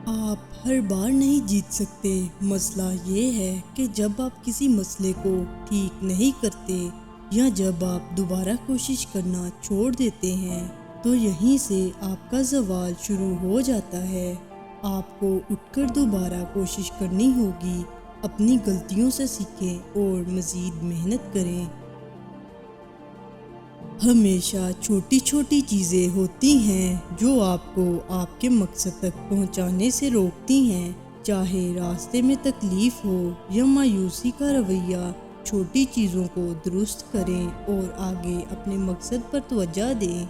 آپ ہر بار نہیں جیت سکتے۔ مسئلہ یہ ہے کہ جب آپ کسی مسئلے کو ٹھیک نہیں کرتے یا جب آپ دوبارہ کوشش کرنا چھوڑ دیتے ہیں تو یہیں سے آپ کا زوال شروع ہو جاتا ہے۔ آپ کو اٹھ کر دوبارہ کوشش کرنی ہوگی، اپنی غلطیوں سے سیکھیں اور مزید محنت کریں۔ ہمیشہ چھوٹی چھوٹی چیزیں ہوتی ہیں جو آپ کو آپ کے مقصد تک پہنچانے سے روکتی ہیں، چاہے راستے میں تکلیف ہو یا مایوسی کا رویہ۔ چھوٹی چیزوں کو درست کریں اور آگے اپنے مقصد پر توجہ دیں۔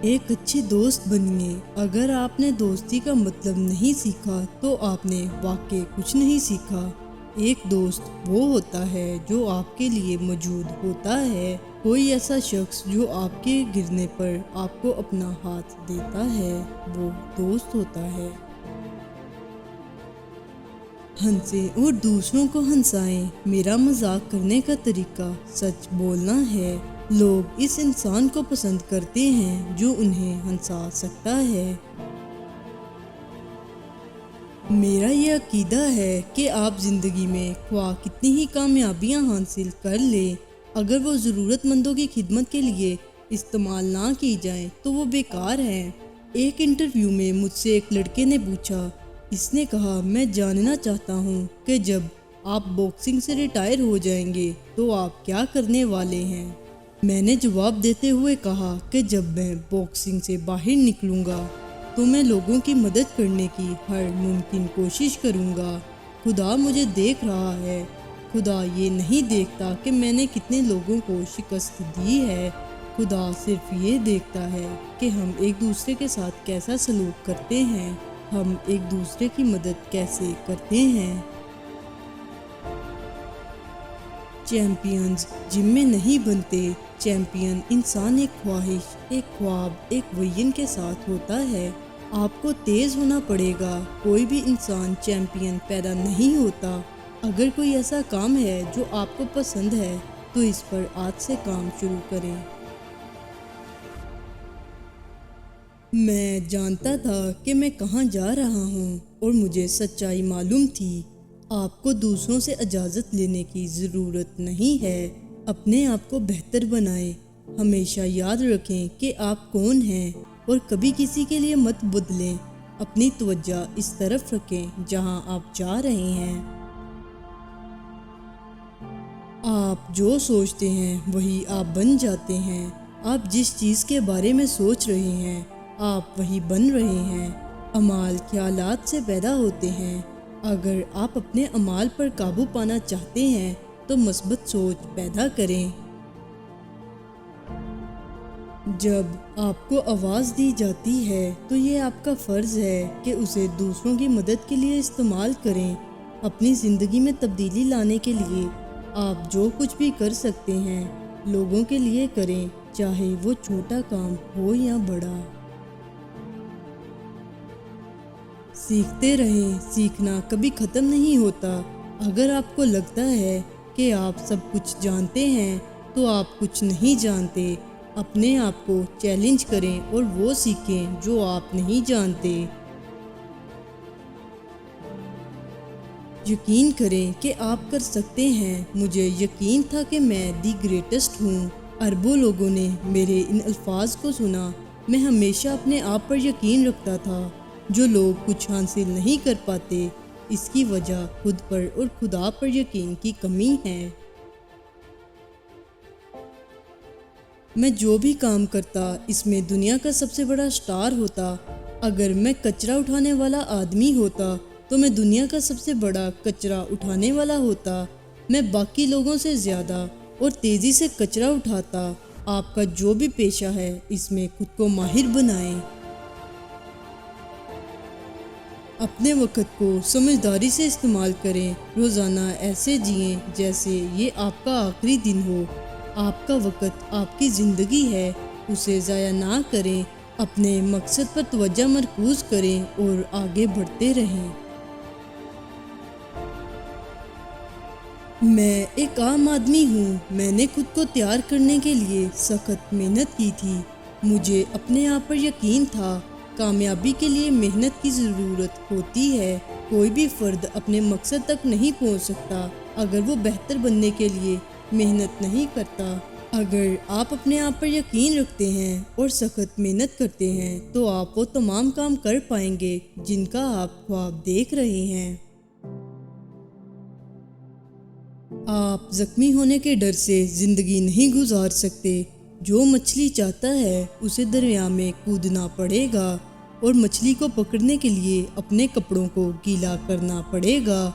ایک اچھے دوست بنیے۔ اگر آپ نے دوستی کا مطلب نہیں سیکھا تو آپ نے واقعی کچھ نہیں سیکھا۔ ایک دوست وہ ہوتا ہے جو آپ کے لیے موجود ہوتا ہے، کوئی ایسا شخص جو آپ کے گرنے پر آپ کو اپنا ہاتھ دیتا ہے، وہ دوست ہوتا ہے۔ ہنسیں اور دوسروں کو ہنسائیں۔ میرا مذاق کرنے کا طریقہ سچ بولنا ہے۔ لوگ اس انسان کو پسند کرتے ہیں جو انہیں ہنسا سکتا ہے۔ میرا یہ عقیدہ ہے کہ آپ زندگی میں خواہ کتنی ہی کامیابیاں حاصل کر لیں، اگر وہ ضرورت مندوں کی خدمت کے لیے استعمال نہ کی جائیں تو وہ بیکار ہیں۔ ایک انٹرویو میں مجھ سے ایک لڑکے نے پوچھا، اس نے کہا، میں جاننا چاہتا ہوں کہ جب آپ باکسنگ سے ریٹائر ہو جائیں گے تو آپ کیا کرنے والے ہیں؟ میں نے جواب دیتے ہوئے کہا کہ جب میں باکسنگ سے باہر نکلوں گا تو میں لوگوں کی مدد کرنے کی ہر ممکن کوشش کروں گا۔ خدا مجھے دیکھ رہا ہے۔ خدا یہ نہیں دیکھتا کہ میں نے کتنے لوگوں کو شکست دی ہے۔ خدا صرف یہ دیکھتا ہے کہ ہم ایک دوسرے کے ساتھ کیسا سلوک کرتے ہیں، ہم ایک دوسرے کی مدد کیسے کرتے ہیں۔ چیمپئنز جم میں نہیں بنتے۔ چیمپئن انسان ایک خواہش، ایک خواب، ایک وژن کے ساتھ ہوتا ہے۔ آپ کو تیز ہونا پڑے گا۔ کوئی بھی انسان چیمپئن پیدا نہیں ہوتا۔ اگر کوئی ایسا کام ہے جو آپ کو پسند ہے تو اس پر آج سے کام شروع کریں۔ میں جانتا تھا کہ میں کہاں جا رہا ہوں اور مجھے سچائی معلوم تھی۔ آپ کو دوسروں سے اجازت لینے کی ضرورت نہیں ہے۔ اپنے آپ کو بہتر بنائیں۔ ہمیشہ یاد رکھیں کہ آپ کون ہیں اور کبھی کسی کے لیے مت بدلیں۔ اپنی توجہ اس طرف رکھیں جہاں آپ جا رہے ہیں۔ آپ جو سوچتے ہیں وہی آپ بن جاتے ہیں۔ آپ جس چیز کے بارے میں سوچ رہے ہیں آپ وہی بن رہے ہیں۔ اعمال خیالات سے پیدا ہوتے ہیں۔ اگر آپ اپنے اعمال پر قابو پانا چاہتے ہیں تو مثبت سوچ پیدا کریں۔ جب آپ کو آواز دی جاتی ہے تو یہ آپ کا فرض ہے کہ اسے دوسروں کی مدد کے لیے استعمال کریں۔ اپنی زندگی میں تبدیلی لانے کے لیے آپ جو کچھ بھی کر سکتے ہیں لوگوں کے لیے کریں، چاہے وہ چھوٹا کام ہو یا بڑا۔ سیکھتے رہیں۔ سیکھنا کبھی ختم نہیں ہوتا۔ اگر آپ کو لگتا ہے کہ آپ سب کچھ جانتے ہیں تو آپ کچھ نہیں جانتے۔ اپنے آپ کو چیلنج کریں اور وہ سیکھیں جو آپ نہیں جانتے۔ یقین کریں کہ آپ کر سکتے ہیں۔ مجھے یقین تھا کہ میں دی گریٹسٹ ہوں۔ اربوں لوگوں نے میرے ان الفاظ کو سنا۔ میں ہمیشہ اپنے آپ پر یقین رکھتا تھا۔ جو لوگ کچھ حاصل نہیں کر پاتے اس کی وجہ خود پر اور خدا پر یقین کی کمی ہے۔ میں جو بھی کام کرتا اس میں دنیا کا سب سے بڑا سٹار ہوتا۔ اگر میں کچرا اٹھانے والا آدمی ہوتا تو میں دنیا کا سب سے بڑا کچرا اٹھانے والا ہوتا۔ میں باقی لوگوں سے زیادہ اور تیزی سے کچرا اٹھاتا۔ آپ کا جو بھی پیشہ ہے اس میں خود کو ماہر بنائیں۔ اپنے وقت کو سمجھداری سے استعمال کریں۔ روزانہ ایسے جئیں جیسے یہ آپ کا آخری دن ہو۔ آپ کا وقت آپ کی زندگی ہے، اسے ضائع نہ کریں۔ اپنے مقصد پر توجہ مرکوز کریں اور آگے بڑھتے رہیں۔ میں ایک عام آدمی ہوں۔ میں نے خود کو تیار کرنے کے لیے سخت محنت کی تھی۔ مجھے اپنے آپ پر یقین تھا۔ کامیابی کے لیے محنت کی ضرورت ہوتی ہے۔ کوئی بھی فرد اپنے مقصد تک نہیں پہنچ سکتا اگر وہ بہتر بننے کے لیے محنت نہیں کرتا۔ اگر آپ اپنے آپ پر یقین رکھتے ہیں اور سخت محنت کرتے ہیں تو آپ وہ تمام کام کر پائیں گے جن کا آپ خواب دیکھ رہے ہیں۔ آپ زخمی ہونے کے ڈر سے زندگی نہیں گزار سکتے۔ جو مچھلی چاہتا ہے اسے دریا میں کودنا پڑے گا اور مچھلی کو پکڑنے کے لیے اپنے کپڑوں کو گیلا کرنا پڑے گا۔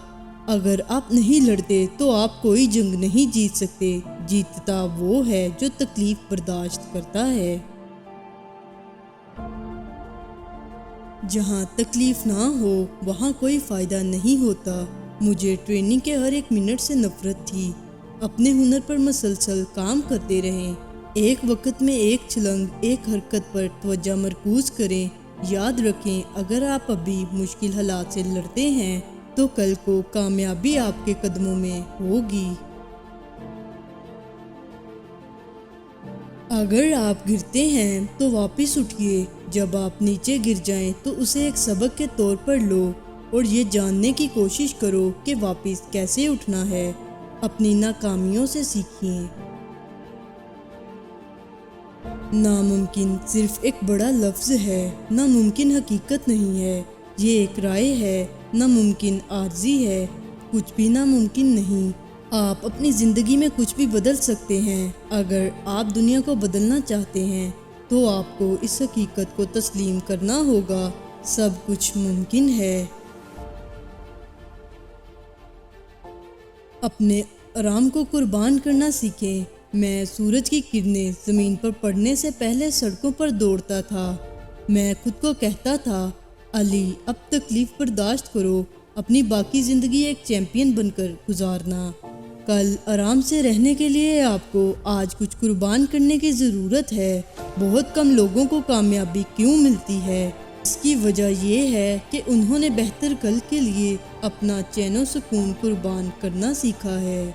اگر آپ نہیں لڑتے تو آپ کوئی جنگ نہیں جیت سکتے۔ جیتتا وہ ہے جو تکلیف برداشت کرتا ہے۔ جہاں تکلیف نہ ہو وہاں کوئی فائدہ نہیں ہوتا۔ مجھے ٹریننگ کے ہر ایک منٹ سے نفرت تھی۔ اپنے ہنر پر مسلسل کام کرتے رہیں۔ ایک وقت میں ایک چھلانگ، ایک حرکت پر توجہ مرکوز کریں۔ یاد رکھیں، اگر آپ ابھی مشکل حالات سے لڑتے ہیں تو کل کو کامیابی آپ کے قدموں میں ہوگی۔ اگر آپ گرتے ہیں تو واپس اٹھیے۔ جب آپ نیچے گر جائیں تو اسے ایک سبق کے طور پر لو اور یہ جاننے کی کوشش کرو کہ واپس کیسے اٹھنا ہے۔ اپنی ناکامیوں سے سیکھیں۔ ناممکن صرف ایک بڑا لفظ ہے، ناممکن حقیقت نہیں ہے۔ یہ ایک رائے ہے، ناممکن عارضی ہے۔ کچھ بھی ناممکن نہیں۔ آپ اپنی زندگی میں کچھ بھی بدل سکتے ہیں۔ اگر آپ دنیا کو بدلنا چاہتے ہیں تو آپ کو اس حقیقت کو تسلیم کرنا ہوگا، سب کچھ ممکن ہے۔ اپنے آرام کو قربان کرنا سیکھیں۔ میں سورج کی کرنیں زمین پر پڑنے سے پہلے سڑکوں پر دوڑتا تھا۔ میں خود کو کہتا تھا، علی اب تکلیف برداشت کرو، اپنی باقی زندگی ایک چیمپئن بن کر گزارنا۔ کل آرام سے رہنے کے لیے آپ کو آج کچھ قربان کرنے کی ضرورت ہے۔ بہت کم لوگوں کو کامیابی کیوں ملتی ہے؟ اس کی وجہ یہ ہے کہ انہوں نے بہتر کل کے لیے اپنا چین و سکون قربان کرنا سیکھا ہے۔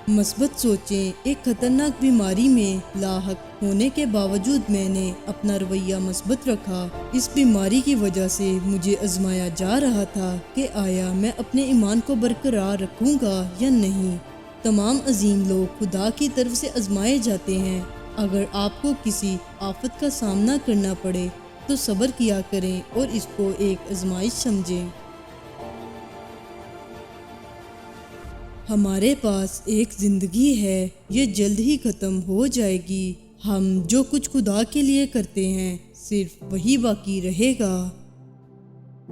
مثبت سوچیں۔ ایک خطرناک بیماری میں لاحق ہونے کے باوجود میں نے اپنا رویہ مثبت رکھا۔ اس بیماری کی وجہ سے مجھے آزمایا جا رہا تھا کہ آیا میں اپنے ایمان کو برقرار رکھوں گا یا نہیں۔ تمام عظیم لوگ خدا کی طرف سے آزمائے جاتے ہیں۔ اگر آپ کو کسی آفت کا سامنا کرنا پڑے تو صبر کیا کریں اور اس کو ایک آزمائش سمجھیں۔ ہمارے پاس ایک زندگی ہے، یہ جلد ہی ختم ہو جائے گی۔ ہم جو کچھ خدا کے لیے کرتے ہیں صرف وہی باقی رہے گا۔